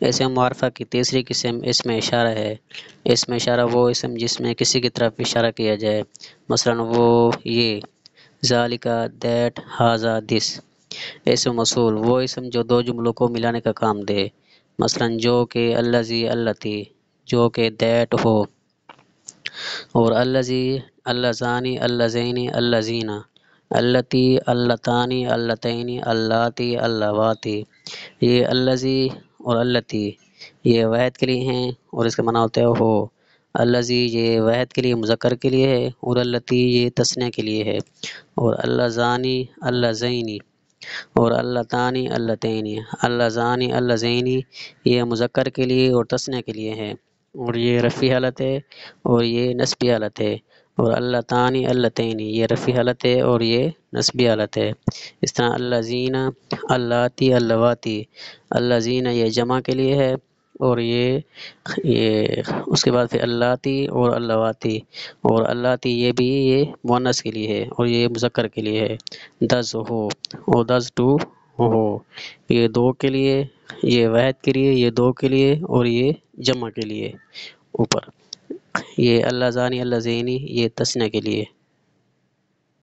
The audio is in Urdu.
اسم معرفہ کی تیسری قسم اسم اشارہ ہے۔ اسم اشارہ وہ اسم جس میں کسی کی طرف اشارہ کیا جائے، مثلا وہ، یہ، ذالکا دیٹ، ھذا دس۔ اسم موصول وہ اسم جو دو جملوں کو ملانے کا کام دے، مثلا جو کہ، الذی، اللتی، جو کہ دیٹ ہو، اور الذی، اللذانی، اللذین، اللذین، اللتی، اللتانی، اللتین، اللاتی، اللواتی۔ یہ الذی اور اللتی یہ واحد کے لیے ہیں اور اس کا معنی ہوتا ہے ہو۔ الذی یہ واحد کے لیے مذکر کے لیے ہے، اور اللتی یہ تثنیہ کے لیے ہے، اور اللذانی، اللذین، اور اللتانی، اللتین، اللذانی، اللذین یہ مذکر کے لیے اور تثنیہ کے لیے ہے، اور یہ رفعی حالت ہے اور یہ نصبی حالت ہے، اور اللتانی، اللتین یہ رفعی حالت ہے اور یہ نصبی حالت ہے۔ اس طرح الذین، اللاتی، اللواتی، الذین یہ جمع کے لیے ہے، اور یہ اس کے بعد پھر اللاتی اور اللواتی، اور اللاتی یہ بھی یہ مؤنث کے لیے ہے اور یہ مذکر کے لیے ہے۔ دز ہو اور دز ٹو ہو، یہ دو کے لیے، یہ واحد کے لیے، یہ دو کے لیے، اور یہ جمع کے لیے اوپر۔ یہ اللذانی، اللذین یہ تثنیہ کے لیے۔